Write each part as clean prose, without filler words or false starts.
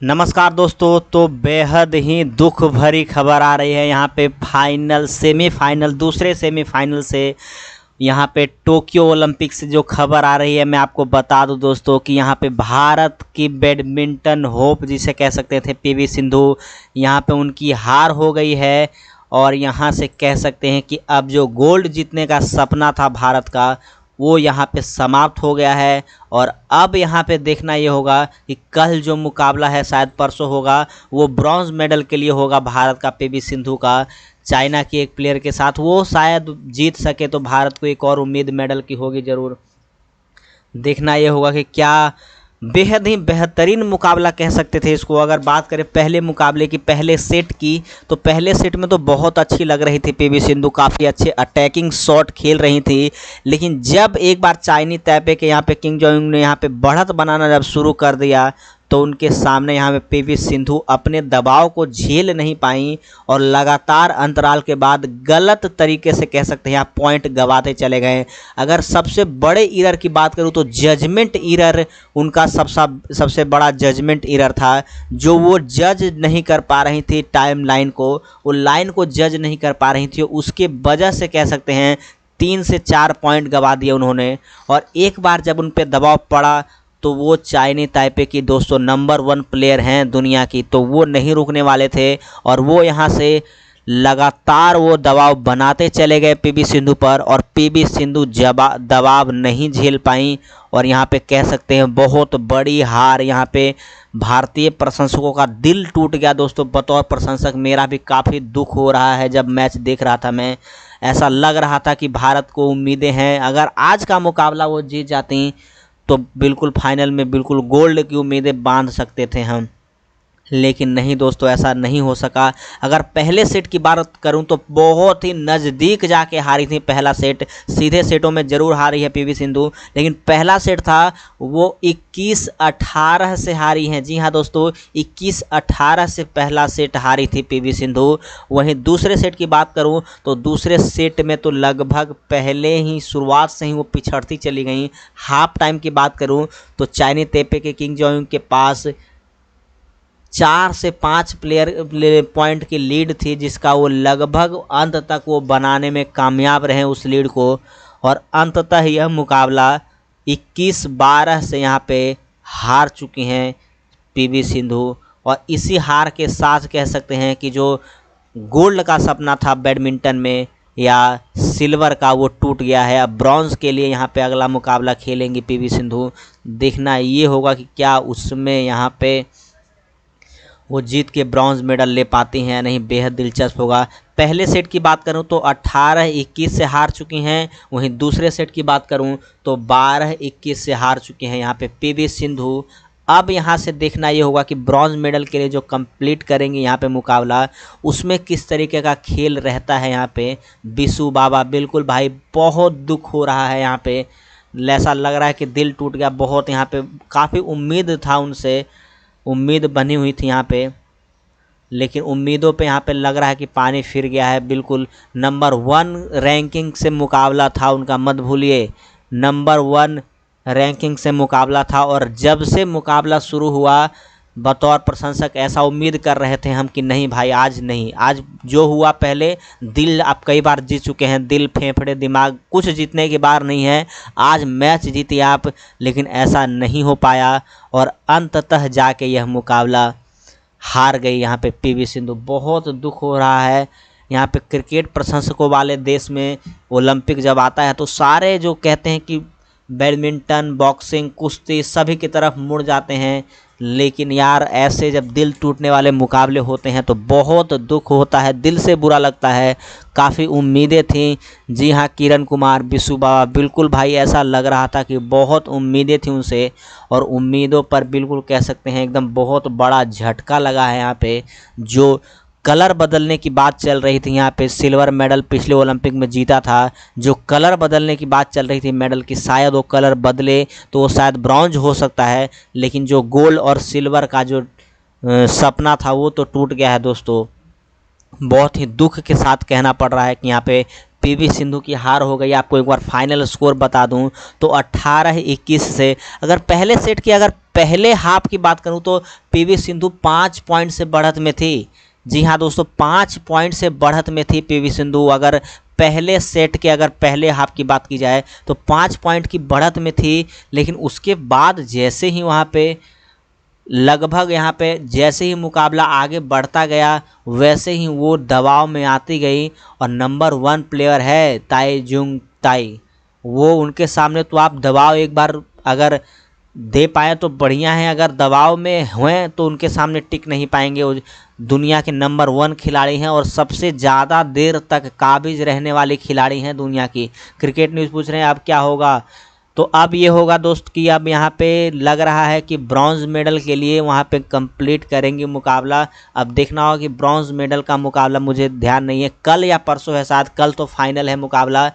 नमस्कार दोस्तों। तो बेहद ही दुख भरी खबर आ रही है यहाँ पे सेमीफाइनल दूसरे सेमीफाइनल से यहाँ पे टोक्यो ओलंपिक से जो खबर आ रही है, मैं आपको बता दूं दोस्तों कि यहाँ पे भारत की बैडमिंटन होप जिसे कह सकते थे पीवी सिंधु, यहाँ पे उनकी हार हो गई है। और यहाँ से कह सकते हैं कि अब जो गोल्ड जीतने का सपना था भारत का, वो यहाँ पे समाप्त हो गया है। और अब यहाँ पे देखना ये होगा कि कल जो मुकाबला है, शायद परसों होगा, वो ब्रॉन्ज मेडल के लिए होगा भारत का, पीवी सिंधु का चाइना की एक प्लेयर के साथ। वो शायद जीत सके तो भारत को एक और उम्मीद मेडल की होगी ज़रूर। देखना ये होगा कि क्या बेहद ही बेहतरीन मुकाबला कह सकते थे इसको। अगर बात करें पहले मुकाबले की, पहले सेट की, तो पहले सेट में तो बहुत अच्छी लग रही थी पीवी सिंधु, काफ़ी अच्छे अटैकिंग शॉट खेल रही थी। लेकिन जब एक बार चाइनी ताइपे के यहाँ पे किंग जोंग ने यहाँ पे बढ़त बनाना जब शुरू कर दिया, तो उनके सामने यहाँ पे पीवी सिंधु अपने दबाव को झेल नहीं पाई और लगातार अंतराल के बाद गलत तरीके से कह सकते हैं यहाँ पॉइंट गंवाते चले गए। अगर सबसे बड़े ईरर की बात करूँ तो जजमेंट ईरर उनका सबसे बड़ा जजमेंट ईरर था, जो वो जज नहीं कर पा रही थी टाइम लाइन को, वो लाइन को जज नहीं कर पा रही थी। उसके वजह से कह सकते हैं 3 से 4 पॉइंट गंवा दिए उन्होंने। और एक बार जब उन पर दबाव पड़ा तो वो चाइनी ताइपे की दोस्तों नंबर 1 प्लेयर हैं दुनिया की, तो वो नहीं रुकने वाले थे। और वो यहाँ से लगातार वो दबाव बनाते चले गए पीवी सिंधु पर, और पीवी सिंधु दबाव नहीं झेल पाई। और यहाँ पे कह सकते हैं बहुत बड़ी हार। यहाँ पे भारतीय प्रशंसकों का दिल टूट गया दोस्तों। बतौर प्रशंसक मेरा भी काफ़ी दुख हो रहा है। जब मैच देख रहा था मैं, ऐसा लग रहा था कि भारत को उम्मीदें हैं, अगर आज का मुकाबला वो जीत जाती तो बिल्कुल फाइनल में बिल्कुल गोल्ड की उम्मीदें बांध सकते थे हम। लेकिन नहीं दोस्तों, ऐसा नहीं हो सका। अगर पहले सेट की बात करूं तो बहुत ही नज़दीक जाके हारी थी पहला सेट। सीधे सेटों में ज़रूर हारी है पीवी सिंधु, लेकिन पहला सेट था वो 21-18 से हारी हैं। जी हाँ दोस्तों, 21-18 से पहला सेट हारी थी पीवी सिंधु। वहीं दूसरे सेट की बात करूं तो दूसरे सेट में तो लगभग पहले ही शुरुआत से ही वो पिछड़ती चली गई। हाफ टाइम की बात करूं तो चाइनी ताइपे के किंग जोंग के पास 4 से 5 पॉइंट की लीड थी, जिसका वो लगभग अंत तक वो बनाने में कामयाब रहे उस लीड को। और अंततः यह मुकाबला 21-12 से यहाँ पे हार चुकी हैं पीवी सिंधु। और इसी हार के साथ कह सकते हैं कि जो गोल्ड का सपना था बैडमिंटन में या सिल्वर का, वो टूट गया है। अब ब्रॉन्ज के लिए यहाँ पे अगला मुकाबला खेलेंगी पीवी सिंधु। देखना ये होगा कि क्या उसमें यहाँ पे वो जीत के ब्रॉन्ज मेडल ले पाती हैं या नहीं, बेहद दिलचस्प होगा। पहले सेट की बात करूं तो 18-21 से हार चुकी हैं। वहीं दूसरे सेट की बात करूं तो 12-21 से हार चुकी हैं यहाँ पे पीवी सिंधु। अब यहाँ से देखना ये होगा कि ब्रॉन्ज मेडल के लिए जो कंप्लीट करेंगे यहाँ पे मुकाबला, उसमें किस तरीके का खेल रहता है यहाँ पे। बिशु बाबा, बिल्कुल भाई बहुत दुख हो रहा है यहाँ पे। ऐसा लग रहा है कि दिल टूट गया बहुत। यहाँ पे काफ़ी उम्मीद था उनसे, उम्मीद बनी हुई थी यहाँ पे, लेकिन उम्मीदों पे यहाँ पे लग रहा है कि पानी फिर गया है। बिल्कुल नंबर 1 रैंकिंग से मुकाबला था उनका, मत भूलिए, नंबर 1 रैंकिंग से मुकाबला था। और जब से मुकाबला शुरू हुआ, बतौर प्रशंसक ऐसा उम्मीद कर रहे थे हम कि नहीं भाई आज नहीं, आज जो हुआ पहले, दिल आप कई बार जीत चुके हैं, दिल फेफड़े दिमाग कुछ जीतने की बार नहीं है। आज मैच जीती आप, लेकिन ऐसा नहीं हो पाया और अंततः जाके यह मुकाबला हार गई यहाँ पे पीवी सिंधु। बहुत दुख हो रहा है यहाँ पे। क्रिकेट प्रशंसकों वाले देश में ओलंपिक जब आता है तो सारे जो कहते हैं कि बैडमिंटन, बॉक्सिंग, कुश्ती सभी की तरफ मुड़ जाते हैं। लेकिन यार ऐसे जब दिल टूटने वाले मुकाबले होते हैं तो बहुत दुख होता है, दिल से बुरा लगता है। काफ़ी उम्मीदें थी। जी हाँ, किरण कुमार, बिशु बाबा, बिल्कुल भाई ऐसा लग रहा था कि बहुत उम्मीदें थी उनसे, और उम्मीदों पर बिल्कुल कह सकते हैं एकदम बहुत बड़ा झटका लगा है यहाँ पे। जो कलर बदलने की बात चल रही थी यहाँ पे, सिल्वर मेडल पिछले ओलंपिक में जीता था, जो कलर बदलने की बात चल रही थी मेडल की, शायद वो कलर बदले तो वो शायद ब्रॉन्ज हो सकता है। लेकिन जो गोल्ड और सिल्वर का जो सपना था वो तो टूट गया है दोस्तों। बहुत ही दुख के साथ कहना पड़ रहा है कि यहाँ पे पीवी सिंधु की हार हो गई। आपको एक बार फाइनल स्कोर बता दूं तो 18-21 से, अगर पहले सेट की अगर पहले हाफ की बात करूं तो पीवी सिंधु 5 पॉइंट से बढ़त में थी। जी हाँ दोस्तों, 5 पॉइंट से बढ़त में थी पीवी सिंधु। अगर पहले सेट के अगर पहले हाफ की बात की जाए तो 5 पॉइंट की बढ़त में थी, लेकिन उसके बाद जैसे ही वहाँ पे लगभग यहाँ पे जैसे ही मुकाबला आगे बढ़ता गया वैसे ही वो दबाव में आती गई। और नंबर 1 प्लेयर है ताई जुंग ताई, वो उनके सामने तो आप दबाव एक बार अगर दे पाए तो बढ़िया है, अगर दबाव में हुए तो उनके सामने टिक नहीं पाएंगे। वो दुनिया के नंबर 1 खिलाड़ी हैं और सबसे ज़्यादा देर तक काबिज रहने वाले खिलाड़ी हैं दुनिया की। क्रिकेट न्यूज़ पूछ रहे हैं अब क्या होगा, तो अब ये होगा दोस्त कि अब यहाँ पे लग रहा है कि ब्रॉन्ज मेडल के लिए वहाँ पे कंप्लीट करेंगे मुकाबला। अब देखना होगा कि ब्रॉन्ज मेडल का मुकाबला, मुझे ध्यान नहीं है कल या परसों है शायद, कल तो फाइनल है मुकाबला।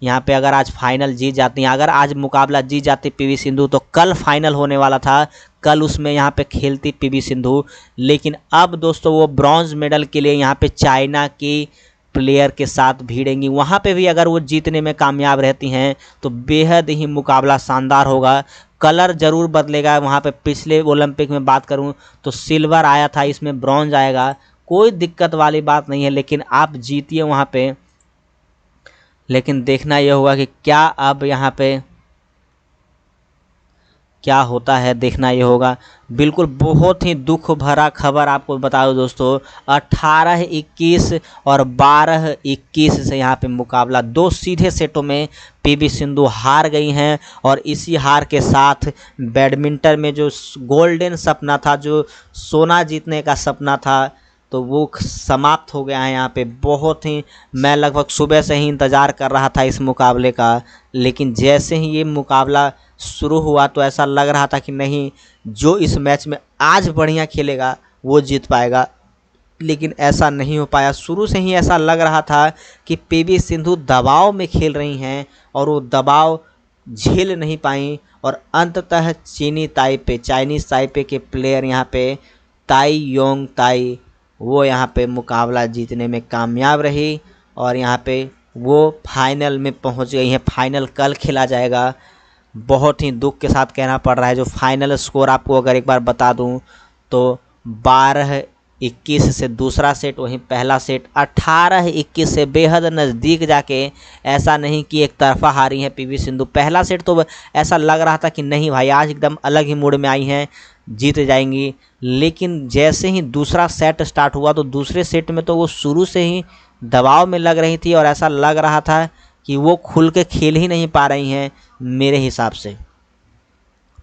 यहाँ पे अगर आज फाइनल जीत जाती हैं, अगर आज मुकाबला जीत जाती पीवी सिंधु तो कल फाइनल होने वाला था, कल उसमें यहाँ पे खेलती पीवी सिंधु। लेकिन अब दोस्तों वो ब्रॉन्ज मेडल के लिए यहाँ पे चाइना की प्लेयर के साथ भिड़ेंगी। वहाँ पे भी अगर वो जीतने में कामयाब रहती हैं तो बेहद ही मुकाबला शानदार होगा। कलर ज़रूर बदलेगा वहाँ पे। पिछले ओलंपिक में बात करूँ तो सिल्वर आया था, इसमें ब्रॉन्ज आएगा, कोई दिक्कत वाली बात नहीं है। लेकिन आप जीतिए वहाँ पे, लेकिन देखना ये होगा कि क्या अब यहाँ पे क्या होता है, देखना ये होगा। बिल्कुल बहुत ही दुख भरा खबर आपको बता दो दोस्तों, 18-21 और 12-21 से यहाँ पे मुकाबला 2 सीधे सेटों में पीवी सिंधु हार गई हैं। और इसी हार के साथ बैडमिंटन में जो गोल्डन सपना था, जो सोना जीतने का सपना था, तो वो समाप्त हो गया है यहाँ पे। बहुत ही, मैं लगभग सुबह से ही इंतज़ार कर रहा था इस मुकाबले का, लेकिन जैसे ही ये मुकाबला शुरू हुआ तो ऐसा लग रहा था कि नहीं, जो इस मैच में आज बढ़िया खेलेगा वो जीत पाएगा, लेकिन ऐसा नहीं हो पाया। शुरू से ही ऐसा लग रहा था कि पीवी सिंधु दबाव में खेल रही हैं और वो दबाव झेल नहीं पाई और अंततः चाइनीज़ ताइपे के प्लेयर यहाँ पे ताई योंग ताई, वो यहाँ पे मुकाबला जीतने में कामयाब रही और यहाँ पे वो फाइनल में पहुँच गई हैं। फाइनल कल खेला जाएगा। बहुत ही दुख के साथ कहना पड़ रहा है, जो फाइनल स्कोर आपको अगर एक बार बता दूं तो 12-21 से दूसरा सेट, वहीं पहला सेट 18-21 से बेहद नज़दीक जाके, ऐसा नहीं कि एक तरफा हारी है पीवी सिंधु। पहला सेट तो ऐसा लग रहा था कि नहीं भाई आज एकदम अलग ही मूड में आई हैं, जीत जाएंगी, लेकिन जैसे ही दूसरा सेट स्टार्ट हुआ तो दूसरे सेट में तो वो शुरू से ही दबाव में लग रही थी और ऐसा लग रहा था कि वो खुल के खेल ही नहीं पा रही हैं मेरे हिसाब से।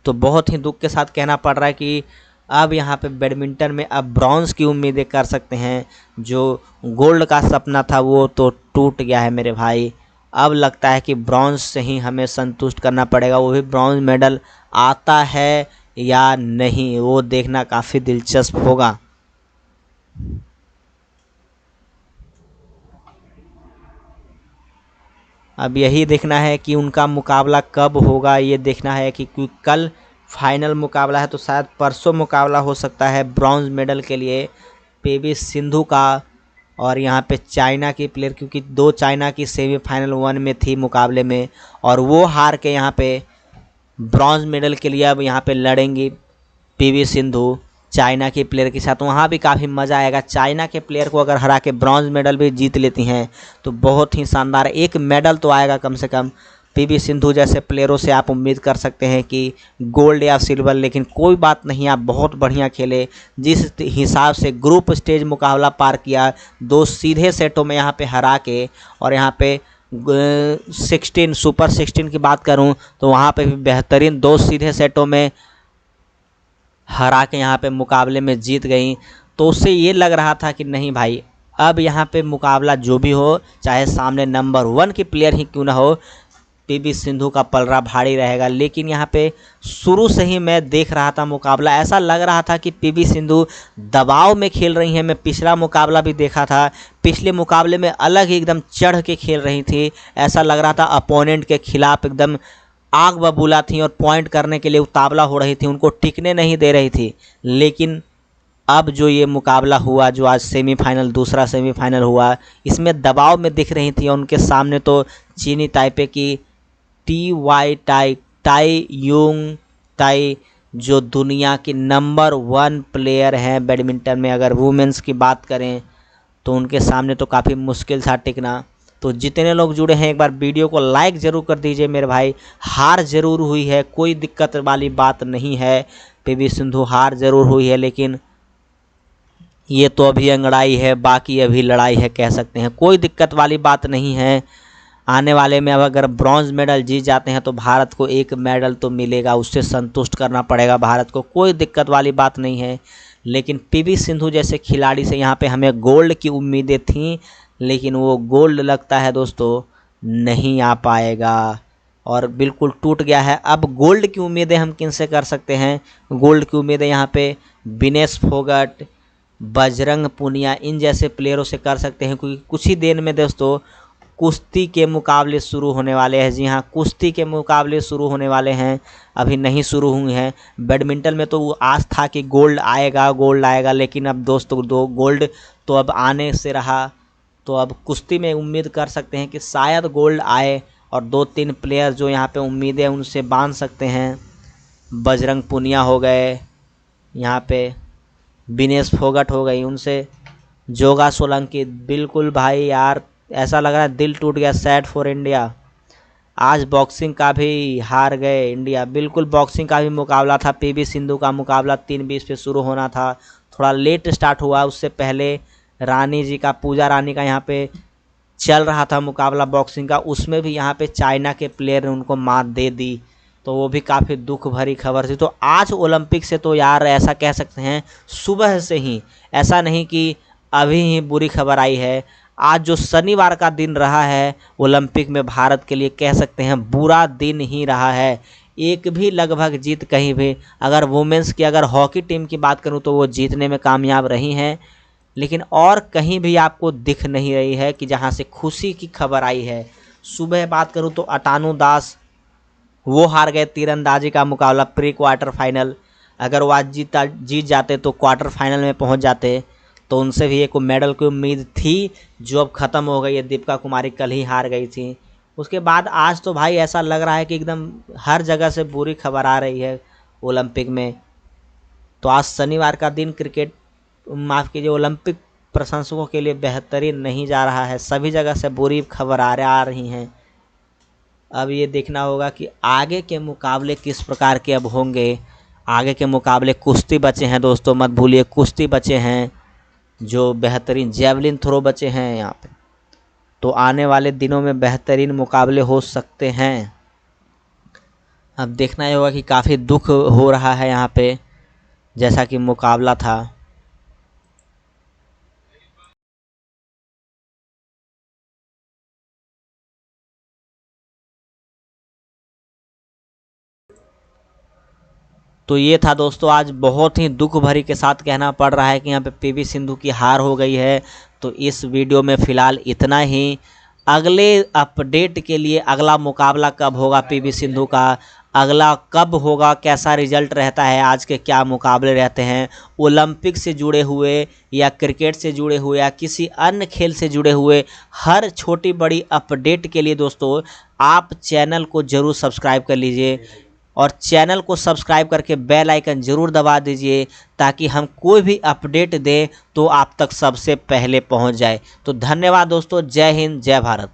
तो बहुत ही दुख के साथ कहना पड़ रहा है कि अब यहाँ पे बैडमिंटन में अब ब्रॉन्ज़ की उम्मीदें कर सकते हैं। जो गोल्ड का सपना था वो तो टूट गया है मेरे भाई। अब लगता है कि ब्रॉन्ज़ से ही हमें संतुष्ट करना पड़ेगा। वो भी ब्रॉन्ज़ मेडल आता है या नहीं, वो देखना काफ़ी दिलचस्प होगा। अब यही देखना है कि उनका मुकाबला कब होगा, ये देखना है कि कल फाइनल मुकाबला है तो शायद परसों मुकाबला हो सकता है ब्रॉन्ज मेडल के लिए पीवी सिंधु का और यहाँ पे चाइना की प्लेयर, क्योंकि 2 चाइना की सेमीफाइनल 1 में थी मुकाबले में और वो हार के यहाँ पे ब्रॉन्ज मेडल के लिए अब यहाँ पे लड़ेंगी पीवी सिंधु चाइना के प्लेयर के साथ। वहाँ भी काफ़ी मज़ा आएगा। चाइना के प्लेयर को अगर हरा के ब्रॉन्ज मेडल भी जीत लेती हैं तो बहुत ही शानदार, एक मेडल तो आएगा कम से कम। पीवी सिंधु जैसे प्लेयरों से आप उम्मीद कर सकते हैं कि गोल्ड या सिल्वर, लेकिन कोई बात नहीं, आप बहुत बढ़िया खेले। जिस हिसाब से ग्रुप स्टेज मुकाबला पार किया, 2 सीधे सेटों में यहाँ पे हरा के, और यहाँ पे 16 सुपर 16 की बात करूँ तो वहाँ पे भी बेहतरीन 2 सीधे सेटों में हरा के यहाँ पे मुकाबले में जीत गई। तो उससे ये लग रहा था कि नहीं भाई, अब यहाँ पे मुकाबला जो भी हो, चाहे सामने नंबर 1 की प्लेयर ही क्यों ना हो, पीवी सिंधु का पलड़ा भारी रहेगा। लेकिन यहाँ पे शुरू से ही मैं देख रहा था मुकाबला, ऐसा लग रहा था कि पीवी सिंधु दबाव में खेल रही हैं। मैं पिछला मुकाबला भी देखा था, पिछले मुकाबले में अलग ही एकदम चढ़ के खेल रही थी। ऐसा लग रहा था अपोनेंट के खिलाफ एकदम आग बबूला थी और पॉइंट करने के लिए उतावला हो रही थी, उनको टिकने नहीं दे रही थी। लेकिन अब जो ये मुकाबला हुआ, जो आज सेमीफाइनल, दूसरा सेमीफाइनल हुआ, इसमें दबाव में दिख रही थी उनके सामने तो चीनी ताइपे की ताई युंग ताई, जो दुनिया की नंबर 1 प्लेयर हैं बैडमिंटन में। अगर वुमेन्स की बात करें तो उनके सामने तो काफ़ी मुश्किल था टिकना। तो जितने लोग जुड़े हैं एक बार वीडियो को लाइक ज़रूर कर दीजिए मेरे भाई। हार ज़रूर हुई है, कोई दिक्कत वाली बात नहीं है। पीवी सिंधु हार ज़रूर हुई है, लेकिन ये तो अभी अंगड़ाई है, बाकी अभी लड़ाई है कह सकते हैं। कोई दिक्कत वाली बात नहीं है। आने वाले में अब अगर ब्रॉन्ज मेडल जीत जाते हैं तो भारत को एक मेडल तो मिलेगा, उससे संतुष्ट करना पड़ेगा भारत को, कोई दिक्कत वाली बात नहीं है। लेकिन पीवी सिंधु जैसे खिलाड़ी से यहाँ पे हमें गोल्ड की उम्मीदें थीं, लेकिन वो गोल्ड लगता है दोस्तों नहीं आ पाएगा और बिल्कुल टूट गया है। अब गोल्ड की उम्मीदें हम किन से कर सकते हैं? गोल्ड की उम्मीदें यहाँ पे विनेश फोगट, बजरंग पुनिया, इन जैसे प्लेयरों से कर सकते हैं, क्योंकि कुछ ही देर में दोस्तों कुश्ती के मुकाबले शुरू होने वाले हैं। जी हाँ, कुश्ती के मुकाबले शुरू होने वाले हैं, अभी नहीं शुरू हुए हैं। बैडमिंटन में तो वो आस था कि गोल्ड आएगा, लेकिन अब दोस्तों दो गोल्ड तो अब आने से रहा। तो अब कुश्ती में उम्मीद कर सकते हैं कि शायद गोल्ड आए और 2-3 प्लेयर जो यहाँ पे उम्मीदें उनसे बांध सकते हैं। बजरंग पुनिया हो गए, यहाँ पे विनेश फोगट हो गई, उनसे जोगा सोलंकी। बिल्कुल भाई यार, ऐसा लग रहा है दिल टूट गया, सैड फॉर इंडिया। आज बॉक्सिंग का भी हार गए इंडिया। बिल्कुल बॉक्सिंग का भी मुकाबला था, पीवी सिंधु का मुकाबला 3:20 पे शुरू होना था, थोड़ा लेट स्टार्ट हुआ। उससे पहले रानी जी का, पूजा रानी का यहाँ पे चल रहा था मुकाबला बॉक्सिंग का, उसमें भी यहाँ पे चाइना के प्लेयर ने उनको मात दे दी, तो वो भी काफ़ी दुख भरी खबर थी। तो आज ओलंपिक से तो यार ऐसा कह सकते हैं सुबह से ही, ऐसा नहीं कि अभी ही बुरी खबर आई है, आज जो शनिवार का दिन रहा है ओलंपिक में भारत के लिए कह सकते हैं बुरा दिन ही रहा है। एक भी लगभग जीत कहीं भी, अगर वुमेंस की, अगर हॉकी टीम की बात करूं तो वो जीतने में कामयाब रही हैं, लेकिन और कहीं भी आपको दिख नहीं रही है कि जहां से खुशी की खबर आई है। सुबह बात करूं तो अटानु दास वो हार गए तीरंदाजी का मुकाबला प्री क्वार्टर फाइनल। अगर वो आज जीत जाते तो क्वार्टर फाइनल में पहुंच जाते, तो उनसे भी एक मेडल की उम्मीद थी जो अब ख़त्म हो गई है। दीपिका कुमारी कल ही हार गई थी। उसके बाद आज तो भाई ऐसा लग रहा है कि एकदम हर जगह से बुरी खबर आ रही है ओलंपिक में। तो आज शनिवार का दिन क्रिकेट, माफ़ कीजिए, ओलंपिक प्रशंसकों के लिए बेहतरीन नहीं जा रहा है। सभी जगह से बुरी खबर आ रही हैं। अब ये देखना होगा कि आगे के मुकाबले किस प्रकार के अब होंगे। आगे के मुकाबले कुश्ती बचे हैं दोस्तों, मत भूलिए कुश्ती बचे हैं, जो बेहतरीन जेवलिन थ्रो बचे हैं यहाँ पे। तो आने वाले दिनों में बेहतरीन मुकाबले हो सकते हैं। अब देखना ही होगा कि काफ़ी दुख हो रहा है यहाँ पे, जैसा कि मुकाबला था। तो ये था दोस्तों, आज बहुत ही दुख भरी के साथ कहना पड़ रहा है कि यहाँ पे पीवी सिंधु की हार हो गई है। तो इस वीडियो में फ़िलहाल इतना ही। अगले अपडेट के लिए अगला मुकाबला कब होगा पीवी सिंधु का, अगला कब होगा, कैसा रिजल्ट रहता है, आज के क्या मुकाबले रहते हैं ओलंपिक से जुड़े हुए या क्रिकेट से जुड़े हुए या किसी अन्य खेल से जुड़े हुए, हर छोटी बड़ी अपडेट के लिए दोस्तों आप चैनल को ज़रूर सब्सक्राइब कर लीजिए और चैनल को सब्सक्राइब करके बेल आइकन ज़रूर दबा दीजिए, ताकि हम कोई भी अपडेट दें तो आप तक सबसे पहले पहुंच जाए। तो धन्यवाद दोस्तों, जय हिंद, जय भारत।